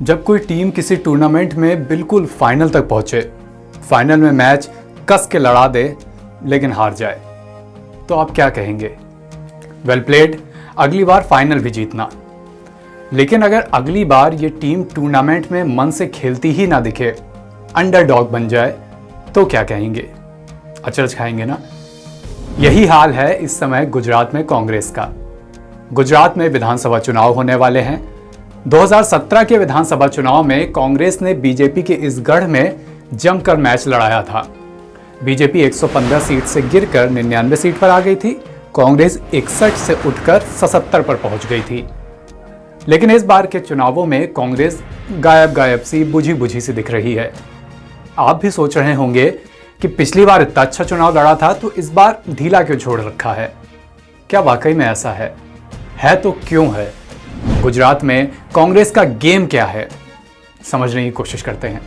जब कोई टीम किसी टूर्नामेंट में बिल्कुल फाइनल तक पहुंचे, फाइनल में मैच कस के लड़ा दे लेकिन हार जाए, तो आप क्या कहेंगे? वेल प्लेड, अगली बार फाइनल भी जीतना। लेकिन अगर अगली बार ये टीम टूर्नामेंट में मन से खेलती ही ना दिखे, अंडरडॉग बन जाए, तो क्या कहेंगे? अचरज खाएंगे ना। यही हाल है इस समय गुजरात में कांग्रेस का। गुजरात में विधानसभा चुनाव होने वाले हैं। 2017 के विधानसभा चुनाव में कांग्रेस ने बीजेपी के इस गढ़ में जमकर मैच लड़ाया था। बीजेपी 115 सीट से गिरकर 99 सीट पर आ गई थी। कांग्रेस 61 से उठकर 77 पर पहुंच गई थी। लेकिन इस बार के चुनावों में कांग्रेस गायब सी, बुझी सी दिख रही है। आप भी सोच रहे होंगे कि पिछली बार इतना अच्छा चुनाव लड़ा था, तो इस बार ढीला क्यों छोड़ रखा है? क्या वाकई में ऐसा है तो क्यों है? गुजरात में कांग्रेस का गेम क्या है, समझने की कोशिश करते हैं।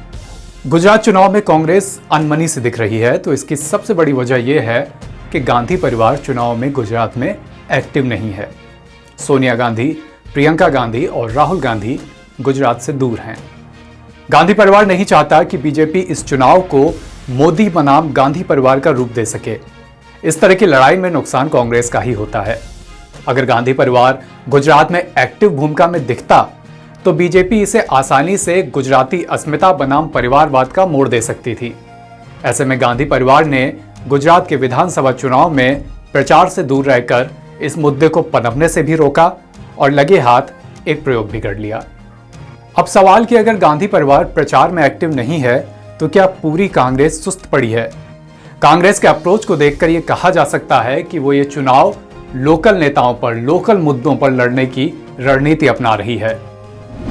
गुजरात चुनाव में कांग्रेस अनमनी से दिख रही है, तो इसकी सबसे बड़ी वजह यह है कि गांधी परिवार चुनाव में गुजरात में एक्टिव नहीं है। सोनिया गांधी, प्रियंका गांधी और राहुल गांधी गुजरात से दूर हैं। गांधी परिवार नहीं चाहता कि बीजेपी इस चुनाव को मोदी बनाम गांधी परिवार का रूप दे सके। इस तरह की लड़ाई में नुकसान कांग्रेस का ही होता है। अगर गांधी परिवार गुजरात में एक्टिव भूमिका में दिखता, तो बीजेपी इसे आसानी से गुजराती अस्मिता बनाम परिवारवाद का मोड़ दे सकती थी। ऐसे में गांधी परिवार ने गुजरात के विधानसभा चुनाव में प्रचार से दूर रहकर इस मुद्दे को पनपने से भी रोका और लगे हाथ एक प्रयोग भी कर लिया। अब सवाल कि अगर गांधी परिवार प्रचार में एक्टिव नहीं है, तो क्या पूरी कांग्रेस सुस्त पड़ी है? कांग्रेस के अप्रोच को देखकर यह कहा जा सकता है कि वो ये चुनाव लोकल नेताओं पर, लोकल मुद्दों पर लड़ने की रणनीति अपना रही है।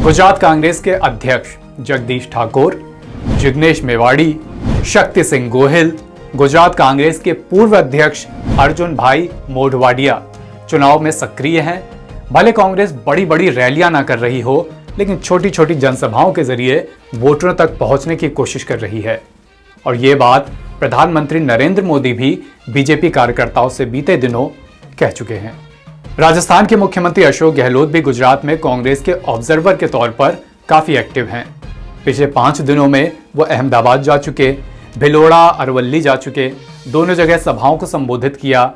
गुजरात कांग्रेस के अध्यक्ष जगदीश ठाकुर, जिग्नेश मेवाड़ी, शक्ति सिंह गोहिल, गुजरात कांग्रेस के पूर्व अध्यक्ष अर्जुन भाई मोढवाडिया चुनाव में सक्रिय हैं। भले कांग्रेस बड़ी बड़ी रैलियां ना कर रही हो, लेकिन छोटी छोटी जनसभाओं के जरिए वोटरों तक पहुंचने की कोशिश कर रही है। और ये बात प्रधानमंत्री नरेंद्र मोदी भी बीजेपी कार्यकर्ताओं से बीते दिनों कह चुके हैं। राजस्थान के मुख्यमंत्री अशोक गहलोत भी गुजरात में कांग्रेस के ऑब्जर्वर के तौर पर काफी एक्टिव हैं। पिछले 5 दिनों में वो अहमदाबाद जा चुके, भिलोड़ा, अरवल्ली जा चुके, दोनों जगह सभाओं को संबोधित किया।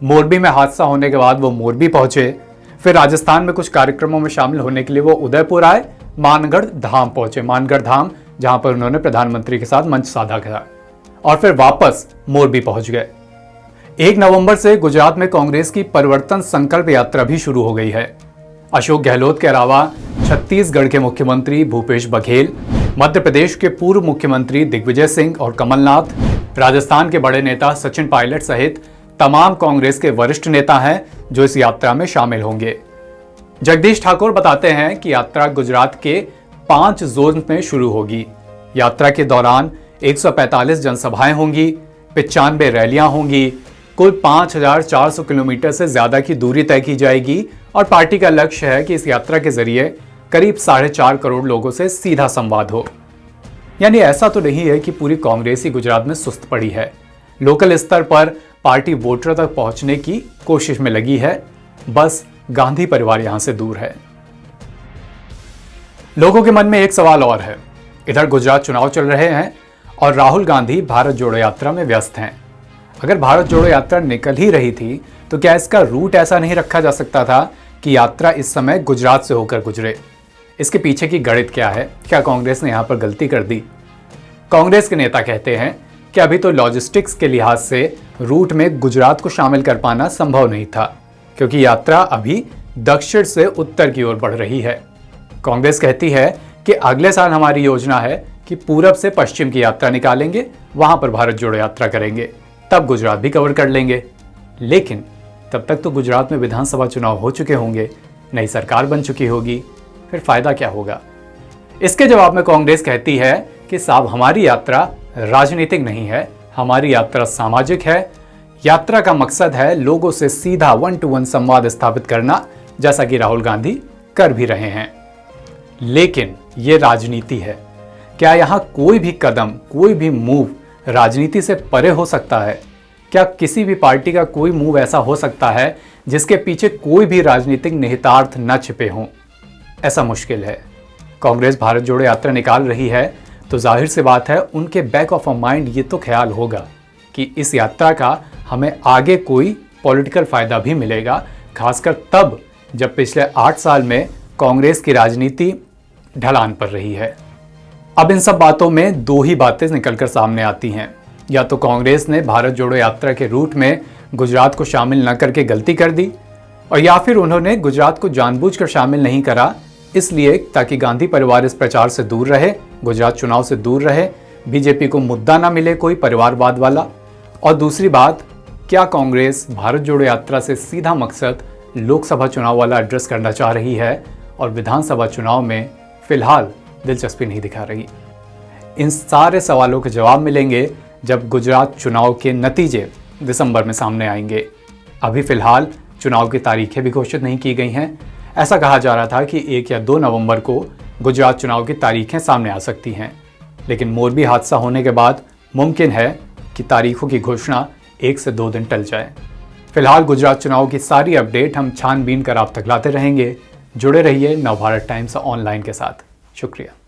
मोरबी में हादसा होने के बाद वो मोरबी पहुंचे। फिर राजस्थान में कुछ कार्यक्रमों में शामिल होने के लिए वो उदयपुर आए, मानगढ़ धाम पहुंचे, मानगढ़ धाम, जहां पर उन्होंने प्रधानमंत्री के साथ मंच साधा किया और फिर वापस मोरबी पहुंच गए। 1 नवंबर से गुजरात में कांग्रेस की परिवर्तन संकल्प यात्रा भी शुरू हो गई है। अशोक गहलोत के अलावा छत्तीसगढ़ के मुख्यमंत्री भूपेश बघेल, मध्य प्रदेश के पूर्व मुख्यमंत्री दिग्विजय सिंह और कमलनाथ, राजस्थान के बड़े नेता सचिन पायलट सहित तमाम कांग्रेस के वरिष्ठ नेता हैं जो इस यात्रा में शामिल होंगे। जगदीश ठाकुर बताते हैं कि यात्रा गुजरात के 5 जोन में शुरू होगी। यात्रा के दौरान 145 जनसभाएं होंगी, 95 रैलियां होंगी, कुल 5400 किलोमीटर से ज्यादा की दूरी तय की जाएगी और पार्टी का लक्ष्य है कि इस यात्रा के जरिए करीब 4.5 करोड़ लोगों से सीधा संवाद हो। यानी ऐसा तो नहीं है कि पूरी कांग्रेस ही गुजरात में सुस्त पड़ी है। लोकल स्तर पर पार्टी वोटर तक पहुंचने की कोशिश में लगी है, बस गांधी परिवार यहां से दूर है। लोगों के मन में एक सवाल और है। इधर गुजरात चुनाव चल रहे हैं और राहुल गांधी भारत जोड़ो यात्रा में व्यस्त हैं। अगर भारत जोड़ो यात्रा निकल ही रही थी, तो क्या इसका रूट ऐसा नहीं रखा जा सकता था कि यात्रा इस समय गुजरात से होकर गुजरे? इसके पीछे की गणित क्या है? क्या कांग्रेस ने यहां पर गलती कर दी? कांग्रेस के नेता कहते हैं कि अभी तो लॉजिस्टिक्स के लिहाज से रूट में गुजरात को शामिल कर पाना संभव नहीं था, क्योंकि यात्रा अभी दक्षिण से उत्तर की ओर बढ़ रही है। कांग्रेस कहती है कि अगले साल हमारी योजना है कि पूरब से पश्चिम की यात्रा निकालेंगे, वहां पर भारत जोड़ो यात्रा करेंगे, तब गुजरात भी कवर कर लेंगे। लेकिन तब तक तो गुजरात में विधानसभा चुनाव हो चुके होंगे, नई सरकार बन चुकी होगी, फिर फायदा क्या होगा? इसके जवाब में कांग्रेस कहती है कि साहब, हमारी यात्रा राजनीतिक नहीं है, हमारी यात्रा सामाजिक है। यात्रा का मकसद है लोगों से सीधा 1-to-1 संवाद स्थापित करना, जैसा कि राहुल गांधी कर भी रहे हैं। लेकिन यह राजनीति है। क्या यहां कोई भी कदम, कोई भी मूव राजनीति से परे हो सकता है? क्या किसी भी पार्टी का कोई मूव ऐसा हो सकता है जिसके पीछे कोई भी राजनीतिक निहितार्थ न छिपे हों? ऐसा मुश्किल है। कांग्रेस भारत जोड़ो यात्रा निकाल रही है तो जाहिर सी बात है उनके बैक ऑफ अ माइंड ये तो ख्याल होगा कि इस यात्रा का हमें आगे कोई पॉलिटिकल फायदा भी मिलेगा, खासकर तब जब पिछले 8 साल में कांग्रेस की राजनीति ढलान पर रही है। अब इन सब बातों में 2 ही बातें निकलकर सामने आती हैं। या तो कांग्रेस ने भारत जोड़ो यात्रा के रूट में गुजरात को शामिल न करके गलती कर दी, और या फिर उन्होंने गुजरात को जानबूझकर शामिल नहीं करा इसलिए ताकि गांधी परिवार इस प्रचार से दूर रहे, गुजरात चुनाव से दूर रहे, बीजेपी को मुद्दा ना मिले कोई परिवारवाद वाला। और दूसरी बात, क्या कांग्रेस भारत जोड़ो यात्रा से सीधा मकसद लोकसभा चुनाव वाला एड्रेस करना चाह रही है और विधानसभा चुनाव में फिलहाल दिलचस्पी नहीं दिखा रही? इन सारे सवालों के जवाब मिलेंगे जब गुजरात चुनाव के नतीजे दिसंबर में सामने आएंगे। अभी फिलहाल चुनाव की तारीखें भी घोषित नहीं की गई हैं। ऐसा कहा जा रहा था कि 1 या 2 नवंबर को गुजरात चुनाव की तारीखें सामने आ सकती हैं, लेकिन मोरबी हादसा होने के बाद मुमकिन है कि तारीखों की घोषणा 1 से 2 दिन टल जाए। फिलहाल गुजरात चुनाव की सारी अपडेट हम छानबीन कर आप तक लाते रहेंगे। जुड़े रहिए नवभारत टाइम्स ऑनलाइन के साथ। शुक्रिया।